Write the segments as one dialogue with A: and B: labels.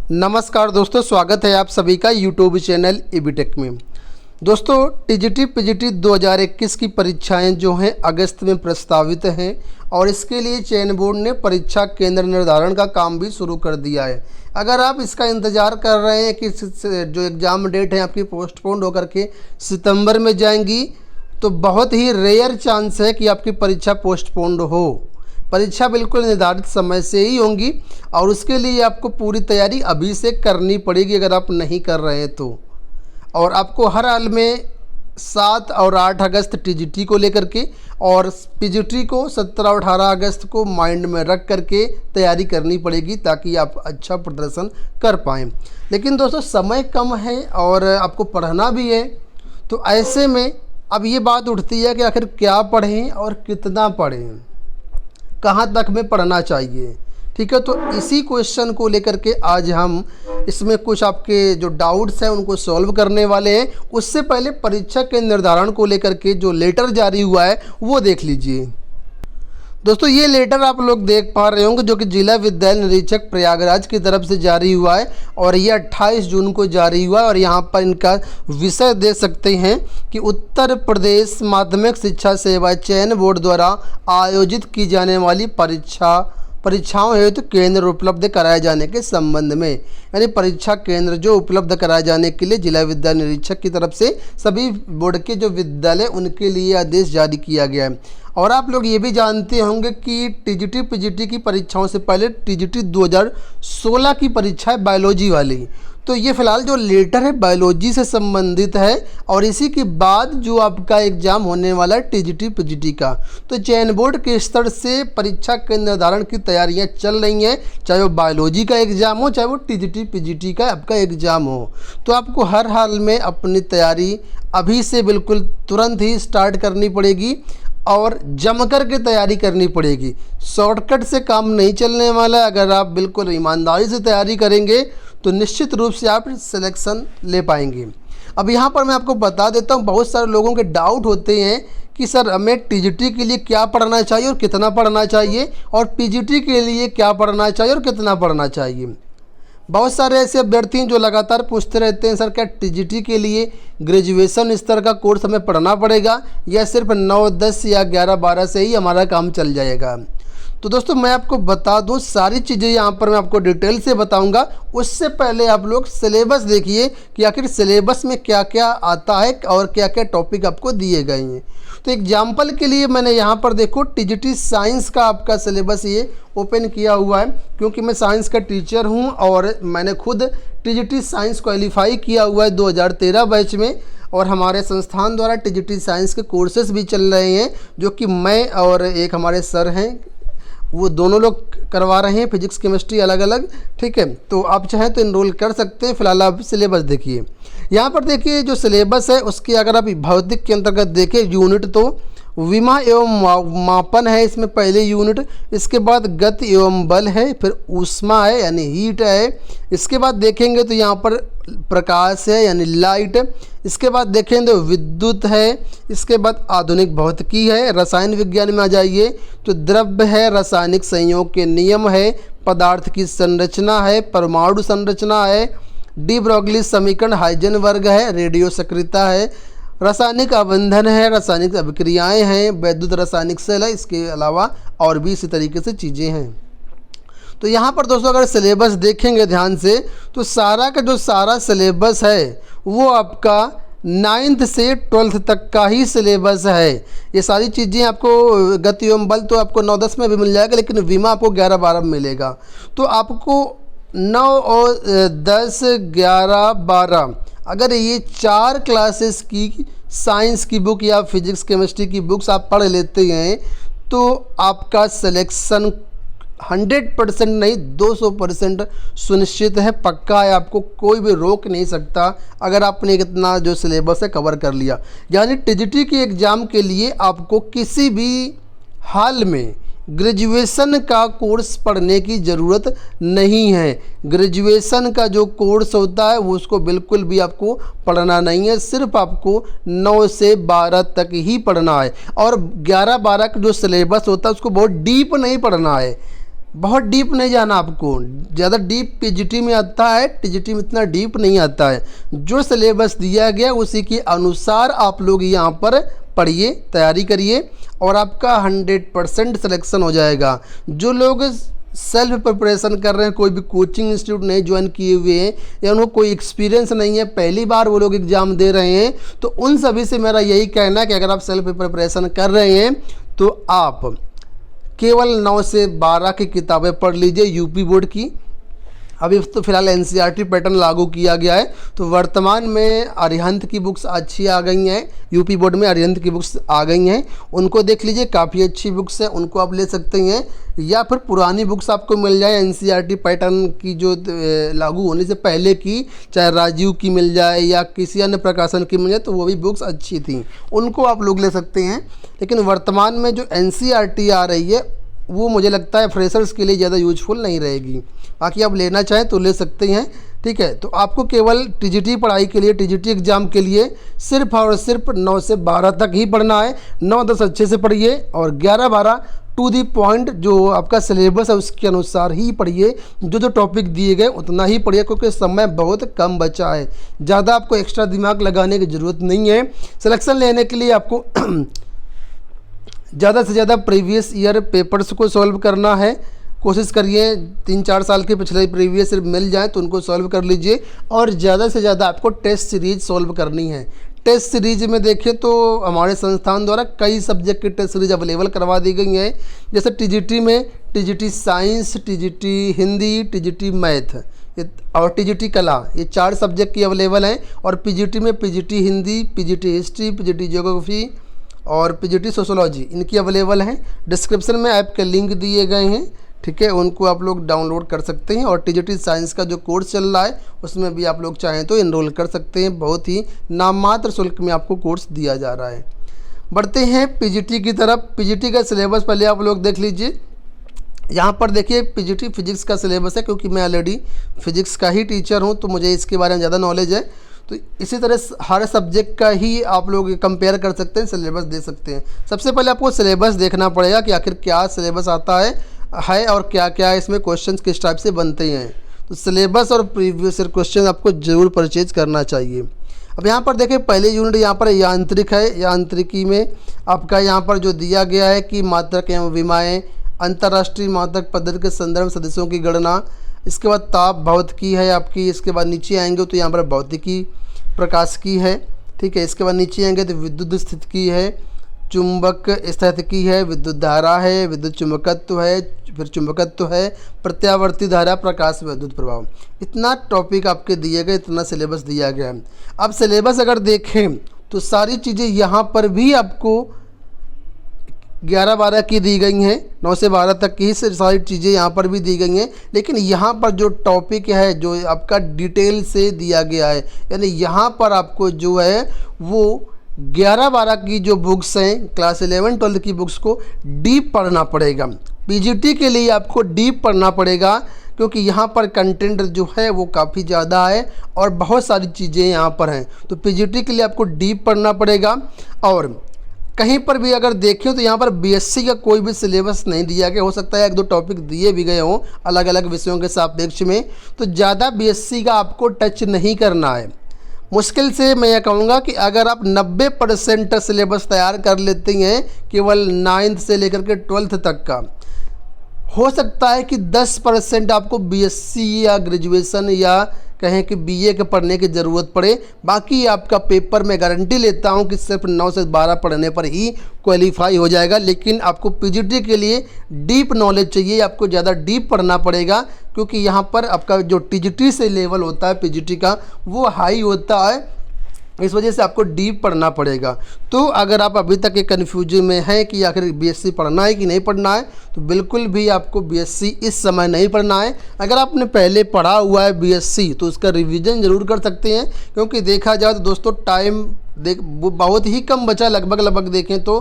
A: नमस्कार दोस्तों, स्वागत है आप सभी का यूट्यूब चैनल ईबीटेक में। दोस्तों, टीजीटी पीजीटी 2021 की परीक्षाएं जो हैं अगस्त में प्रस्तावित हैं और इसके लिए चयन बोर्ड ने परीक्षा केंद्र निर्धारण का काम भी शुरू कर दिया है। अगर आप इसका इंतज़ार कर रहे हैं कि जो एग्ज़ाम डेट है आपकी पोस्टपोन्ड होकर के सितंबर में जाएंगी, तो बहुत ही रेयर चांस है कि आपकी परीक्षा पोस्टपोन्ड हो। परीक्षा बिल्कुल निर्धारित समय से ही होंगी और उसके लिए आपको पूरी तैयारी अभी से करनी पड़ेगी अगर आप नहीं कर रहे हैं तो। और आपको हर हाल में 7 और 8 अगस्त टीजीटी को लेकर के और पीजीटी को 17 और 18 अगस्त को माइंड में रख करके तैयारी करनी पड़ेगी ताकि आप अच्छा प्रदर्शन कर पाएँ। लेकिन दोस्तों, समय कम है और आपको पढ़ना भी है, तो ऐसे में अब ये बात उठती है कि आखिर क्या पढ़ें और कितना पढ़ें, कहाँ तक में पढ़ना चाहिए। ठीक है, तो इसी क्वेश्चन को लेकर के आज हम इसमें कुछ आपके जो डाउट्स हैं उनको सॉल्व करने वाले हैं। उससे पहले परीक्षा के निर्धारण को लेकर के जो लेटर जारी हुआ है वो देख लीजिए। दोस्तों, ये लेटर आप लोग देख पा रहे होंगे जो कि जिला विद्यालय निरीक्षक प्रयागराज की तरफ से जारी हुआ है और ये 28 जून को जारी हुआ है। और यहाँ पर इनका विषय दे सकते हैं कि उत्तर प्रदेश माध्यमिक शिक्षा सेवा चयन बोर्ड द्वारा आयोजित की जाने वाली परीक्षाओं हेतु केंद्र उपलब्ध कराए जाने के संबंध में, यानी परीक्षा केंद्र जो उपलब्ध कराए जाने के लिए जिला विद्यालय निरीक्षक की तरफ से सभी बोर्ड के जो विद्यालय उनके लिए आदेश जारी किया गया है। और आप लोग ये भी जानते होंगे कि टीजीटी पीजीटी की परीक्षाओं से पहले टीजीटी 2016 की परीक्षा है बायोलॉजी वाली, तो ये फ़िलहाल जो लेटर है बायोलॉजी से संबंधित है और इसी के बाद जो आपका एग्ज़ाम होने वाला है टीजीटी पीजीटी का। तो चयन बोर्ड के स्तर से परीक्षा के निर्धारण की तैयारियां चल रही हैं, चाहे वो बायोलॉजी का एग्ज़ाम हो चाहे वो टीजीटी पीजीटी का आपका एग्ज़ाम हो। तो आपको हर हाल में अपनी तैयारी अभी से बिल्कुल तुरंत ही स्टार्ट करनी पड़ेगी और जम कर के तैयारी करनी पड़ेगी। शॉर्टकट से काम नहीं चलने वाला। अगर आप बिल्कुल ईमानदारी से तैयारी करेंगे तो निश्चित रूप से आप सिलेक्शन ले पाएंगे। अब यहाँ पर मैं आपको बता देता हूँ, बहुत सारे लोगों के डाउट होते हैं कि सर हमें टीजीटी के लिए क्या पढ़ना चाहिए और कितना पढ़ना चाहिए, और पीजीटी के लिए क्या पढ़ना चाहिए और कितना पढ़ना चाहिए। बहुत सारे ऐसे अभ्यर्थी हैं जो लगातार पूछते रहते हैं, सर क्या टीजीटी के लिए ग्रेजुएशन स्तर का कोर्स हमें पढ़ना पड़ेगा या सिर्फ 9, 10 या 11, 12 से ही हमारा काम चल जाएगा। तो दोस्तों, मैं आपको बता दूं, सारी चीज़ें यहाँ पर मैं आपको डिटेल से बताऊंगा। उससे पहले आप लोग सिलेबस देखिए कि आखिर सिलेबस में क्या क्या आता है और क्या क्या टॉपिक आपको दिए गए हैं। तो एग्जाम्पल के लिए मैंने यहाँ पर देखो टीजीटी साइंस का आपका सिलेबस ये ओपन किया हुआ है, क्योंकि मैं साइंस का टीचर हूँ और मैंने खुद टीजीटी साइंस क्वालिफाई किया हुआ है 2013 बैच में। और हमारे संस्थान द्वारा टीजीटी साइंस के कोर्सेज भी चल रहे हैं जो कि मैं और एक हमारे सर हैं, वो दोनों लोग करवा रहे हैं, फिजिक्स केमिस्ट्री अलग अलग। ठीक है, तो आप चाहें तो इनरोल कर सकते हैं। फिलहाल आप सिलेबस देखिए। यहाँ पर देखिए जो सिलेबस है उसकी अगर आप भौतिक के अंतर्गत देखें यूनिट, तो विमा एवं मापन है इसमें पहले यूनिट। इसके बाद गति एवं बल है, फिर ऊष्मा है यानी हीट है। इसके बाद देखेंगे तो यहाँ पर प्रकाश है यानी लाइट। इसके बाद देखेंगे तो विद्युत है। इसके बाद आधुनिक भौतिकी है। रसायन विज्ञान में आ जाइए तो द्रव्य है, रासायनिक संयोग के नियम है, पदार्थ की संरचना है, परमाणु संरचना है, डी ब्रोगली समीकरण, हाइजेनबर्ग है, रेडियो सक्रियता है, रासायनिक अबंधन है, रासायनिक अभिक्रियाएं हैं, वैद्युत रासायनिक सेल है। इसके अलावा और भी इसी तरीके से चीज़ें हैं। तो यहाँ पर दोस्तों अगर सिलेबस देखेंगे ध्यान से तो सारा का जो सारा सिलेबस है वो आपका 9th से 12th तक का ही सिलेबस है। ये सारी चीज़ें आपको गति एवं बल तो आपको 9, 10 में भी मिल जाएगा, लेकिन विमा आपको 11, 12 में मिलेगा। तो आपको 9 और 10, 11, 12 अगर ये 4 क्लासेस की साइंस की बुक या फिजिक्स केमिस्ट्री की बुक्स आप पढ़ लेते हैं तो आपका सिलेक्शन 100% नहीं 200% सुनिश्चित है, पक्का है। आपको कोई भी रोक नहीं सकता अगर आपने इतना जो सिलेबस है कवर कर लिया। यानी टीजीटी के एग्ज़ाम के लिए आपको किसी भी हाल में ग्रेजुएशन का कोर्स पढ़ने की ज़रूरत नहीं है। ग्रेजुएशन का जो कोर्स होता है वो उसको बिल्कुल भी आपको पढ़ना नहीं है, सिर्फ आपको 9 से 12 तक ही पढ़ना है। और 11, 12 का जो सिलेबस होता है उसको बहुत डीप नहीं पढ़ना है। बहुत डीप नहीं जाना आपको, ज़्यादा डीप पीजीटी में आता है, टीजीटी में इतना डीप नहीं आता है। जो सिलेबस दिया गया उसी के अनुसार आप लोग यहाँ पर पढ़िए, तैयारी करिए और आपका 100% सिलेक्शन हो जाएगा। जो लोग सेल्फ प्रिपरेशन कर रहे हैं, कोई भी कोचिंग इंस्टीट्यूट नहीं ज्वाइन किए हुए हैं या उनको कोई एक्सपीरियंस नहीं है, पहली बार वो लोग एग्ज़ाम दे रहे हैं, तो उन सभी से मेरा यही कहना है कि अगर आप सेल्फ प्रिपरेशन कर रहे हैं तो आप केवल 9 से 12 की किताबें पढ़ लीजिए यूपी बोर्ड की। अभी तो फिलहाल एनसीईआरटी पैटर्न लागू किया गया है, तो वर्तमान में अरिहंत की बुक्स अच्छी आ गई हैं, यूपी बोर्ड में अरिहंत की बुक्स आ गई हैं, उनको देख लीजिए, काफ़ी अच्छी बुक्स हैं, उनको आप ले सकते हैं। या फिर पुरानी बुक्स आपको मिल जाए एनसीईआरटी पैटर्न की जो लागू होने से पहले की, चाहे राजीव की मिल जाए या किसी अन्य प्रकाशन की मिल जाए, तो वो भी बुक्स अच्छी थी, उनको आप लोग ले सकते हैं। लेकिन वर्तमान में जो एनसीईआरटी आ रही है वो मुझे लगता है फ्रेशर्स के लिए ज़्यादा यूजफुल नहीं रहेगी। बाकी आप लेना चाहें तो ले सकते हैं, ठीक है। तो आपको केवल टीजीटी पढ़ाई के लिए, टीजीटी एग्ज़ाम के लिए सिर्फ और सिर्फ 9 से 12 तक ही पढ़ना है। 9-10 अच्छे से पढ़िए और 11-12 टू दी पॉइंट जो आपका सिलेबस है उसके अनुसार ही पढ़िए। जो जो टॉपिक दिए गए उतना ही पढ़िए, क्योंकि समय बहुत कम बचा है, ज़्यादा आपको एक्स्ट्रा दिमाग लगाने की ज़रूरत नहीं है। सिलेक्शन लेने के लिए आपको ज़्यादा से ज़्यादा प्रीवियस ईयर पेपर्स को सॉल्व करना है। कोशिश करिए 3-4 साल के पिछले प्रीवियस मिल जाए तो उनको सॉल्व कर लीजिए, और ज़्यादा से ज़्यादा आपको टेस्ट सीरीज सॉल्व करनी है। टेस्ट सीरीज में देखें तो हमारे संस्थान द्वारा कई सब्जेक्ट की टेस्ट सीरीज अवेलेबल करवा दी गई है। जैसे टीजीटी में TGT science, TGT Hindi, TGT math और टीजीटी कला, ये 4 सब्जेक्ट की अवेलेबल हैं। और पीजीटी में PGT Hindi, PGT history, PGT geography और पीजीटी सोशोलॉजी, इनकी अवेलेबल हैं। डिस्क्रिप्शन में ऐप के लिंक दिए गए हैं, ठीक है, उनको आप लोग डाउनलोड कर सकते हैं। और टीजीटी साइंस का जो कोर्स चल रहा है उसमें भी आप लोग चाहें तो इनरोल कर सकते हैं, बहुत ही नाममात्र शुल्क में आपको कोर्स दिया जा रहा है। बढ़ते हैं पीजीटी की तरफ। पीजीटी का सिलेबस पहले आप लोग देख लीजिए। यहाँ पर देखिए पीजीटी फिजिक्स का सिलेबस है, क्योंकि मैं ऑलरेडी फिजिक्स का ही टीचर हूँ तो मुझे इसके बारे में ज़्यादा नॉलेज है। तो इसी तरह हर सब्जेक्ट का ही आप लोग कंपेयर कर सकते हैं, सिलेबस दे सकते हैं। सबसे पहले आपको सिलेबस देखना पड़ेगा कि आखिर क्या सिलेबस आता है और क्या क्या इसमें क्वेश्चंस किस टाइप से बनते हैं। तो सिलेबस और प्रीवियस ईयर क्वेश्चन आपको ज़रूर परचेज करना चाहिए। अब यहाँ पर देखिए पहले यूनिट यहाँ पर यांत्रिक है। यांत्रिकी में आपका यहाँ पर जो दिया गया है कि मात्रक एवं विमाएँ, अंतर्राष्ट्रीय मात्रक पद्धति के संदर्भ सदस्यों की गणना, इसके बाद ताप भौतिकी है आपकी। इसके बाद नीचे आएंगे तो यहाँ पर भौतिकी प्रकाशिकी है, ठीक है। इसके बाद नीचे आएंगे तो विद्युत स्थितिकी है, चुंबक स्थितिकी है, विद्युत धारा है, विद्युत चुंबकत्व है, फिर चुंबकत्व है, प्रत्यावर्ती धारा, प्रकाश विद्युत प्रभाव। इतना टॉपिक आपके दिए गए, इतना सिलेबस दिया गया है। अब सिलेबस अगर देखें तो सारी चीज़ें यहाँ पर भी आपको 11-12 की दी गई हैं, 9 से 12 तक की सारी चीज़ें यहाँ पर भी दी गई हैं। लेकिन यहाँ पर जो टॉपिक है जो आपका डिटेल से दिया गया है, यानी यहाँ पर आपको जो है वो 11-12 की जो बुक्स हैं, क्लास 11-12 की बुक्स को डीप पढ़ना पड़ेगा। पीजीटी के लिए आपको डीप पढ़ना पड़ेगा, क्योंकि यहाँ पर कंटेंट जो है वो काफ़ी ज़्यादा है और बहुत सारी चीज़ें यहाँ पर हैं। तो पीजीटी के लिए आपको डीप पढ़ना पड़ेगा। और कहीं पर भी अगर देखें तो यहाँ पर बीएससी का कोई भी सिलेबस नहीं दिया गया। हो सकता है 1-2 टॉपिक दिए भी गए हों अलग अलग विषयों के सापेक्ष में, तो ज़्यादा बीएससी का आपको टच नहीं करना है। मुश्किल से मैं ये कहूँगा कि अगर आप 90% सिलेबस तैयार कर लेते हैं केवल 9th से लेकर के 12th तक का, हो सकता है कि 10% आपको बीएससी या ग्रेजुएशन या कहें कि बीए के पढ़ने की ज़रूरत पड़े। बाकी आपका पेपर मैं गारंटी लेता हूं कि सिर्फ 9 से 12 पढ़ने पर ही क्वालिफाई हो जाएगा। लेकिन आपको पीजीटी के लिए डीप नॉलेज चाहिए, आपको ज़्यादा डीप पढ़ना पड़ेगा, क्योंकि यहाँ पर आपका जो टीजीटी से लेवल होता है पीजीटी का वो हाई होता है, इस वजह से आपको डीप पढ़ना पड़ेगा। तो अगर आप अभी तक ये कन्फ्यूजन में हैं कि आखिर बीएससी पढ़ना है कि नहीं पढ़ना है, तो बिल्कुल भी आपको बीएससी इस समय नहीं पढ़ना है। अगर आपने पहले पढ़ा हुआ है बीएससी तो उसका रिवीजन ज़रूर कर सकते हैं, क्योंकि देखा जाए तो दोस्तों टाइम बहुत ही कम बचा, लगभग देखें तो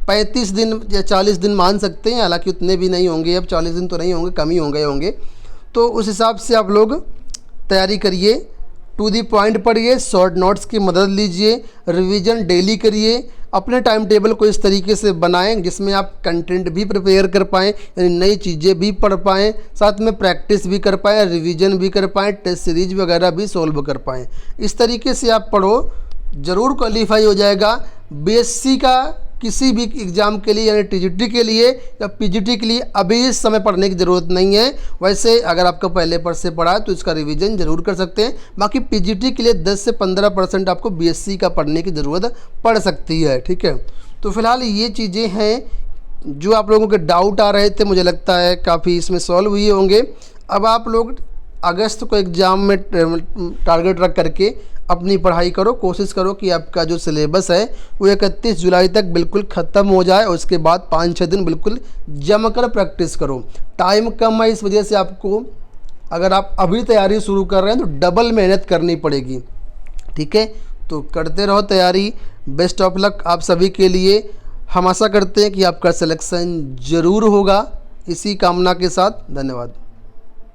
A: 35 दिन या 40 दिन मान सकते हैं, हालाँकि उतने भी नहीं होंगे, अब 40 दिन तो नहीं होंगे, कम ही होंगे। तो उस हिसाब से आप लोग तैयारी करिए, टू दी पॉइंट पढ़िए, शॉर्ट नोट्स की मदद लीजिए, रिवीजन डेली करिए अपने टाइम टेबल को इस तरीके से बनाएं जिसमें आप कंटेंट भी प्रिपेयर कर पाएँ, यानी नई चीज़ें भी पढ़ पाएँ, साथ में प्रैक्टिस भी कर पाएँ, रिवीजन भी कर पाएँ, टेस्ट सीरीज वगैरह भी सॉल्व कर पाएँ। इस तरीके से आप पढ़ो, ज़रूर क्वालिफाई हो जाएगा। बीएससी का किसी भी एग्ज़ाम के लिए यानी टीजीटी के लिए या पीजीटी के लिए अभी इस समय पढ़ने की ज़रूरत नहीं है। वैसे अगर आपका पहले पर से पढ़ा है तो इसका रिवीजन ज़रूर कर सकते हैं। बाकी पीजीटी के लिए 10 से 15% आपको बीएससी का पढ़ने की ज़रूरत पड़ सकती है। ठीक है, तो फिलहाल ये चीज़ें हैं जो आप लोगों के डाउट आ रहे थे, मुझे लगता है काफ़ी इसमें सॉल्व हुए होंगे। अब आप लोग अगस्त को एग्ज़ाम में टारगेट रख करके अपनी पढ़ाई करो, कोशिश करो कि आपका जो सिलेबस है वो 31 जुलाई तक बिल्कुल ख़त्म हो जाए और उसके बाद 5-6 दिन बिल्कुल जमकर प्रैक्टिस करो। टाइम कम है, इस वजह से आपको अगर आप अभी तैयारी शुरू कर रहे हैं तो डबल मेहनत करनी पड़ेगी। ठीक है, तो करते रहो तैयारी। बेस्ट ऑफ लक आप सभी के लिए। हम आशा करते हैं कि आपका सिलेक्शन ज़रूर होगा। इसी कामना के साथ धन्यवाद।